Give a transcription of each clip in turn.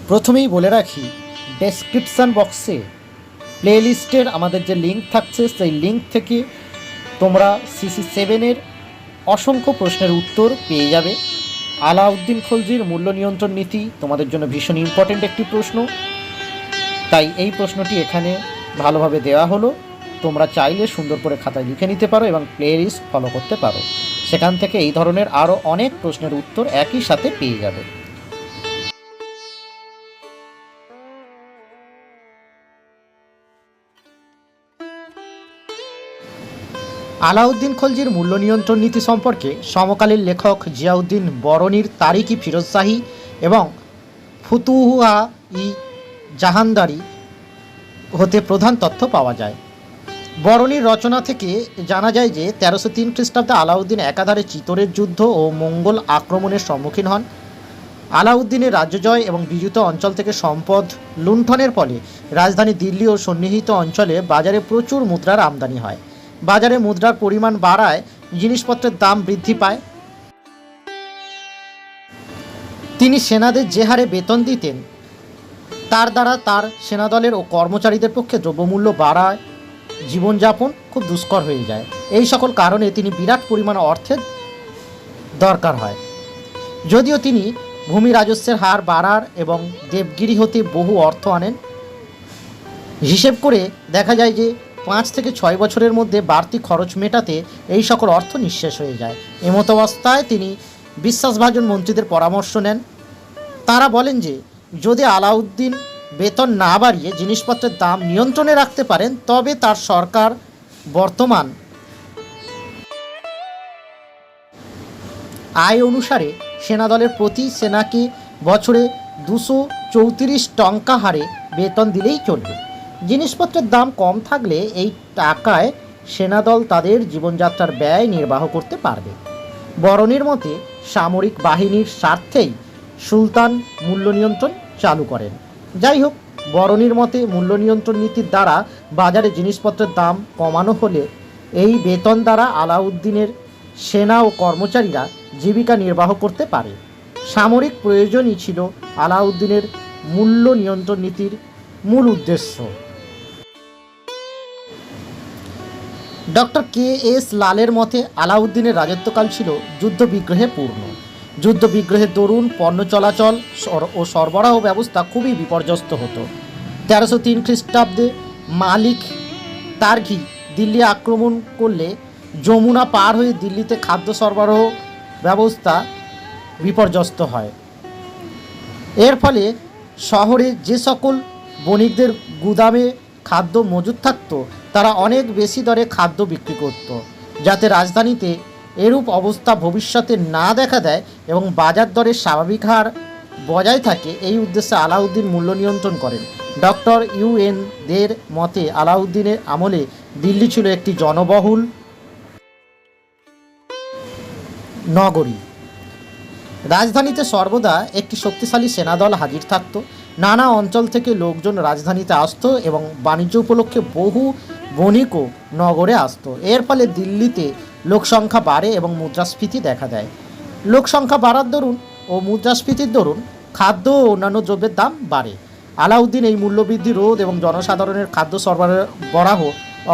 প্রথমেই বলে রাখি, ডেসক্রিপশান বক্সে প্লেলিস্টের আমাদের যে লিঙ্ক থাকছে সেই লিঙ্ক থেকে তোমরা CC7-এর অসংখ্য প্রশ্নের উত্তর পেয়ে যাবে। আলাউদ্দিন খলজির মূল্য নিয়ন্ত্রণ নীতি তোমাদের জন্য ভীষণ ইম্পর্ট্যান্ট একটি প্রশ্ন, তাই এই প্রশ্নটি এখানে ভালোভাবে দেওয়া হলো। তোমরা চাইলে সুন্দর করে খাতায় লিখে নিতে পারো এবং প্লেলিস্ট ফলো করতে পারো। সেখান থেকে এই ধরনের আরও অনেক প্রশ্নের উত্তর একই সাথে পেয়ে যাবে। আলাউদ্দিন খলজির মূল্য নিয়ন্ত্রণ নীতি সম্পর্কে সমকালীন লেখক জিয়াউদ্দিন বরনির তারিক-ই ফিরোজ শাহী এবং ফুতুহা-ই জাহানদারি হতে প্রধান তথ্য পাওয়া যায়। বরনির রচনা থেকে জানা যায় যে 1303 খ্রিস্টাব্দে আলাউদ্দিন একাধারে চিতোরের যুদ্ধ ও মঙ্গল আক্রমণের সম্মুখীন হন। আলাউদ্দিনের রাজ্যজয় এবং বিজিত অঞ্চল থেকে সম্পদ লুণ্ঠনের ফলে রাজধানী দিল্লি ও সন্নিহিত অঞ্চলে বাজারে প্রচুর মুদ্রার আমদানি হয়। বাজারে মুদ্রার পরিমাণ বাড়ায় জিনিসপত্রের দাম বৃদ্ধি পায়। তিনি সেনাদের যে হারে বেতন দিতেন তার দ্বারা তার সেনাদলের ও কর্মচারীদের পক্ষে দ্রব্যমূল্য বাড়ায় জীবনযাপন খুব দুষ্কর হয়ে যায়। এই সকল কারণে তিনি বিরাট পরিমাণ অর্থের দরকার হয়। যদিও তিনি ভূমি রাজস্বের হার বাড়ার এবং দেবগিরি হতে বহু অর্থ আনেন, হিসেব করে দেখা যায় যে 5 থেকে 6 বছরের মধ্যে বাড়তি খরচ মেটাতে এই সকল অর্থ নিঃশেষ হয়ে যায়। এমতাবস্থায় তিনি বিশ্বাসভাজন মন্ত্রীদের পরামর্শ নেন। তারা বলেন যে যদি আলাউদ্দিন বেতন না বাড়িয়ে জিনিসপত্রের দাম নিয়ন্ত্রণে রাখতে পারেন তবে তার সরকার বর্তমান আয় অনুসারে সেনাদলের প্রতি সেনাকে বছরে 234 টঙ্কা হারে বেতন দিলেই চলবে। জিনিসপত্রের দাম কম থাকলে এই টাকায় সেনাদল তাদের জীবনযাত্রার ব্যয় নির্বাহ করতে পারবে। বরনির মতে সামরিক বাহিনীর স্বার্থেই সুলতান মূল্য নিয়ন্ত্রণ চালু করেন। যাই হোক, বরনির মতে মূল্য নিয়ন্ত্রণ নীতির দ্বারা বাজারে জিনিসপত্রের দাম কমানো হলে এই বেতন দ্বারা আলাউদ্দিনের সেনা ও কর্মচারীরা জীবিকা নির্বাহ করতে পারে। সামরিক প্রয়োজনই ছিল আলাউদ্দিনের মূল্য নিয়ন্ত্রণ নীতির মূল উদ্দেশ্য। ডক্টর KS লালের মতে আলাউদ্দিনের রাজত্বকাল ছিল যুদ্ধবিগ্রহে পূর্ণ। যুদ্ধবিগ্রহের দরুন পণ্য চলাচল ও সরবরাহ ব্যবস্থা খুবই বিপর্যস্ত হতো। 1303 খ্রিস্টাব্দে মালিক তার্ঘি দিল্লি আক্রমণ করলে যমুনা পার হয়ে দিল্লিতে খাদ্য সরবরাহ ব্যবস্থা বিপর্যস্ত হয়। এর ফলে শহরে যে সকল বণিকদের গুদামে খাদ্য মজুদ থাকত তারা অনেক বেশি দরে খাদ্য বিক্রি করত, যাতে রাজধানীতে এরূপ অবস্থা ভবিষ্যতে না দেখা দেয় এবং বাজার দরের স্বাভাবিক হার বজায় থাকে। এই উদ্দেশ্যে আলাউদ্দিন মূল্য নিয়ন্ত্রণ করেন। ডক্টর UN দের মতে আলাউদ্দিনের আমলে দিল্লি ছিল একটি জনবহুল নগরী। রাজধানীতে সর্বদা একটি শক্তিশালী সেনাদল হাজির থাকত। নানা অঞ্চল থেকে লোকজন রাজধানীতে আসত এবং বাণিজ্য উপলক্ষে বহু বণিকও নগরে আসত। এর ফলে দিল্লিতে লোকসংখ্যা বাড়ে এবং মুদ্রাস্ফীতি দেখা দেয়। লোকসংখ্যা বাড়ার দরুন ও মুদ্রাস্ফীতির দরুন খাদ্য ও অন্যান্য দ্রব্যের দাম বাড়ে। আলাউদ্দিন এই মূল্যবৃদ্ধি রোধ এবং জনসাধারণের খাদ্য সরবরাহ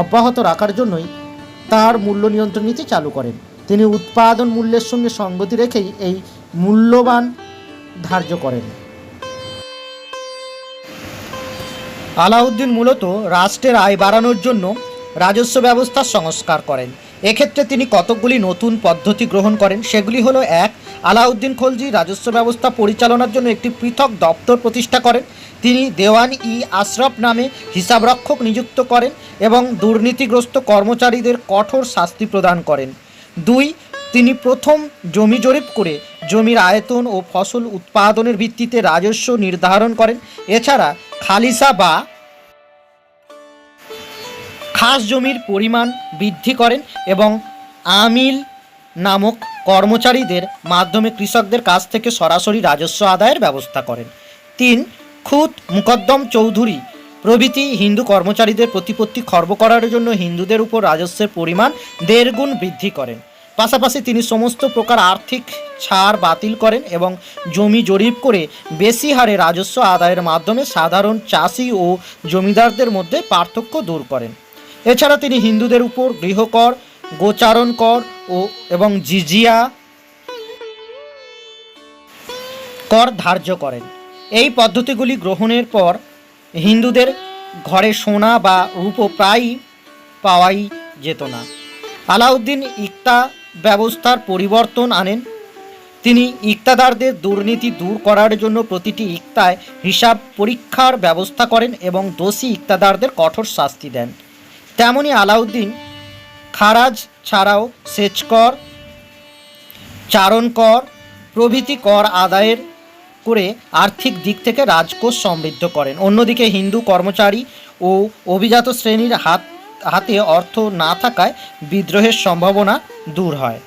অব্যাহত রাখার জন্যই তার মূল্য নিয়ন্ত্রণ নীতি চালু করেন। তিনি উৎপাদন মূল্যের সঙ্গে সঙ্গতি রেখেই এই মূল্যবান ধার্য করেন। আলাউদ্দিন মূলত রাষ্ট্রের আয় বাড়ানোর জন্য রাজস্ব ব্যবস্থার সংস্কার করেন। এক্ষেত্রে তিনি কতকগুলি নতুন পদ্ধতি গ্রহণ করেন। সেগুলি হলো: 1. আলাউদ্দিন খলজি রাজস্ব ব্যবস্থা পরিচালনার জন্য একটি পৃথক দপ্তর প্রতিষ্ঠা করেন। তিনি দেওয়ান-ই-আশরাফ নামে হিসাবরক্ষক নিযুক্ত করেন এবং দুর্নীতিগ্রস্ত কর্মচারীদের কঠোর শাস্তি প্রদান করেন। 2. তিনি প্রথম জমি জরিপ করে জমির আয়তন ও ফসল উৎপাদনের ভিত্তিতে রাজস্ব নির্ধারণ করেন। এছাড়া খালিসা বা খাস জমির পরিমাণ বৃদ্ধি করেন এবং আমিল নামক কর্মচারীদের মাধ্যমে কৃষকদের কাছ থেকে সরাসরি রাজস্ব আদায়ের ব্যবস্থা করেন। 3. খুত মুকদ্দম চৌধুরী প্রভৃতি হিন্দু কর্মচারীদের প্রতিপত্তি খর্ব করার জন্য হিন্দুদের উপর রাজস্বের পরিমাণ 1.5 গুণ বৃদ্ধি করেন। পাশাপাশি তিনি সমস্ত প্রকার আর্থিক ছাড় বাতিল করেন এবং জমি জরিপ করে বেশি হারে রাজস্ব আদায়ের মাধ্যমে সাধারণ চাষি ও জমিদারদের মধ্যে পার্থক্য দূর করেন। এছাড়া তিনি হিন্দুদের উপর গৃহকর, গোচারণ কর এবং জিজিয়া কর ধার্য করেন। এই পদ্ধতিগুলি গ্রহণের পর হিন্দুদের ঘরে সোনা বা রূপো প্রায়ই পাওয়াই যেত না। আলাউদ্দিন ইক্তা ব্যবস্থার পরিবর্তন আনেন। তিনি ইক্তাদারদের দুর্নীতি দূর করার জন্য প্রতিটি ইক্তায় হিসাব পরীক্ষার ব্যবস্থা করেন এবং দোষী ইক্তাদারদের কঠোর শাস্তি দেন। তেমনি আলাউদ্দিন খারাজ ছাড়াও সেচ কর, চারণ কর প্রভৃতি কর আদায়ের করে আর্থিক দিক থেকে রাজকোষ সমৃদ্ধ করেন। অন্যদিকে হিন্দু কর্মচারী ও অভিজাত শ্রেণীর হাতে অর্থ না থাকায় বিদ্রোহের সম্ভাবনা দূর হয়।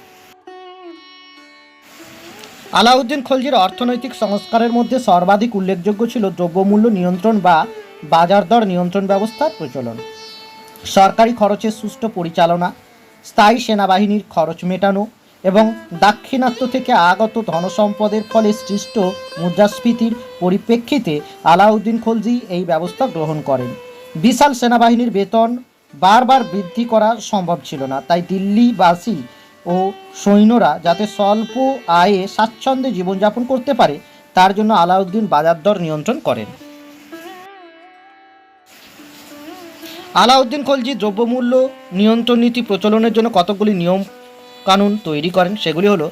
আলাউদ্দিন খলজির অর্থনৈতিক সংস্কারের মধ্যে সর্বাধিক উল্লেখযোগ্য ছিল দ্রব্যমূল্য নিয়ন্ত্রণ বা বাজার দর নিয়ন্ত্রণ ব্যবস্থার প্রচলন, সরকারি খরচের সুষ্ঠু পরিচালনা, স্থায়ী সেনাবাহিনীর খরচ মেটানো এবং দাক্ষিণাত্য থেকে আগত ধনসম্পদের ফলে সৃষ্ট মুদ্রাস্ফীতির পরিপ্রেক্ষিতে আলাউদ্দিন খলজি এই ব্যবস্থা গ্রহণ করেন। বিশাল সেনাবাহিনীর বেতন বারবার বৃদ্ধি করা সম্ভব ছিল না, তাই দিল্লিবাসী ও সৈন্যরা যাতে স্বল্প আয়ে স্বাচ্ছন্দ্যে জীবনযাপন করতে পারে তার জন্য আলাউদ্দিন বাজার দর নিয়ন্ত্রণ করেন। আলাউদ্দিন খলজি দ্রব্যমূল্য নিয়ন্ত্রণ নীতি প্রচলনের জন্য কতগুলি নিয়ম কানুন তৈরি করেন। সেগুলি হলো: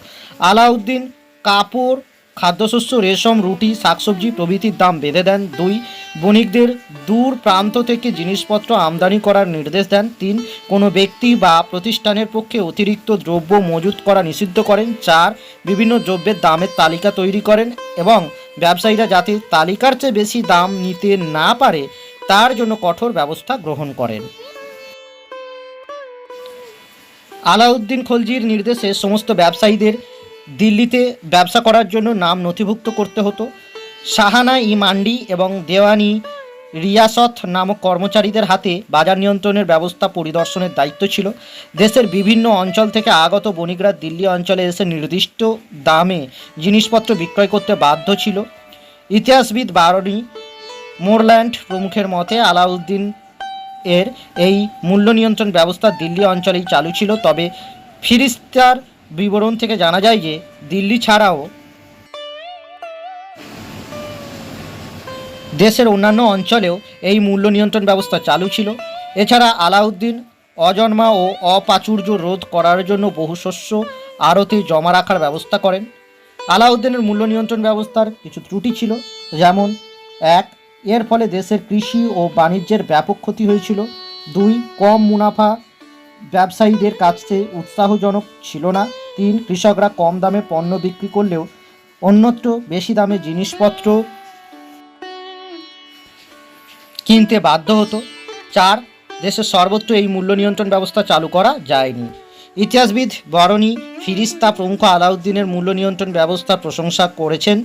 আলাউদ্দিন কাপড়, খাদ্যশস্য, রেশম, রুটি, শাকসবজি প্রভৃতির দাম বেঁধে দেন। 2. বণিকদের দূর প্রান্ত থেকে জিনিসপত্র আমদানি করার নির্দেশ দেন। 3. কোনো ব্যক্তি বা প্রতিষ্ঠানের পক্ষে অতিরিক্ত দ্রব্য মজুত করা নিষিদ্ধ করেন। 4. বিভিন্ন দ্রব্যের দামের তালিকা তৈরি করেন এবং ব্যবসায়ীরা যাতে তালিকার চেয়ে বেশি দাম নিতে না পারে তার জন্য কঠোর ব্যবস্থা গ্রহণ করেন। আলাউদ্দিন খলজির নির্দেশে সমস্ত ব্যবসায়ীদের দিল্লিতে ব্যবসা করার জন্য নাম নথিভুক্ত করতে হতো। শাহানা ই মান্ডি এবং দেওয়ানি রিয়াসত নামক কর্মচারীদের হাতে বাজার নিয়ন্ত্রণের ব্যবস্থা পরিদর্শনের দায়িত্ব ছিল। দেশের বিভিন্ন অঞ্চল থেকে আগত বণিকরা দিল্লি অঞ্চলে এসে নির্দিষ্ট দামে জিনিসপত্র বিক্রয় করতে বাধ্য ছিল। ইতিহাসবিদ বারনি মোরল্যান্ড প্রমুখের মতে আলাউদ্দিন এর এই মূল্য নিয়ন্ত্রণ ব্যবস্থা দিল্লি অঞ্চলেই চালু ছিল। তবে ফিরিস্তার বিবরণ থেকে জানা যায় যে দিল্লি ছাড়াও দেশের অন্যান্য অঞ্চলেও এই মূল্য নিয়ন্ত্রণ ব্যবস্থা চালু ছিল। এছাড়া আলাউদ্দিন অজন্মা ও অপ্রাচুর্য রোধ করার জন্য বহু শস্য আড়তে জমা রাখার ব্যবস্থা করেন। আলাউদ্দিনের মূল্য নিয়ন্ত্রণ ব্যবস্থার কিছু ত্রুটি ছিল, যেমন: 1. এর ফলে দেশের কৃষি ও বাণিজ্যের ব্যাপক ক্ষতি হয়েছিল। 2. কম মুনাফা ব্যবসায়ীদের কাছে উৎসাহজনক ছিল না। 3. কৃষকরা কম দামে পণ্য বিক্রি করলেও অন্যত্র বেশি দামে জিনিসপত্র কিনতে বাধ্য হতো। 4. দেশের সর্বত্র এই মূল্য নিয়ন্ত্রণ ব্যবস্থা চালু করা যায়নি। ইতিহাসবিদ বরনি, ফিরিস্তা প্রমুখ আলাউদ্দিনের মূল্য নিয়ন্ত্রণ ব্যবস্থার প্রশংসা করেছেন।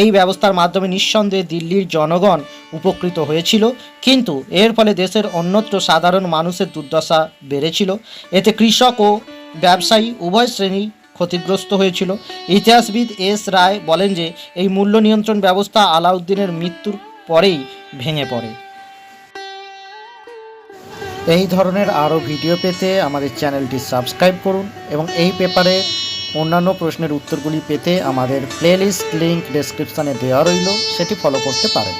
এই ব্যবস্থার মাধ্যমে নিঃসন্দেহে দিল্লির জনগণ উপকৃত হয়েছিল, কিন্তু এর ফলে দেশের অন্যত্র সাধারণ মানুষের দুর্দশা বেড়েছিল। এতে কৃষক ও ব্যবসায়ী উভয় শ্রেণী ক্ষতিগ্রস্ত হয়েছিল। ইতিহাসবিদ এস রায় বলেন যে এই মূল্য নিয়ন্ত্রণ ব্যবস্থা আলাউদ্দিনের মৃত্যুর পরেই ভেঙে পড়ে। এই ধরনের আরও ভিডিও পেতে আমাদের চ্যানেলটি সাবস্ক্রাইব করুন এবং এই পেপারে অন্যান্য প্রশ্নের উত্তরগুলি পেতে আমাদের প্লেলিস্ট লিংক ডেসক্রিপশানে দেওয়া রইল, সেটি ফলো করতে পারেন।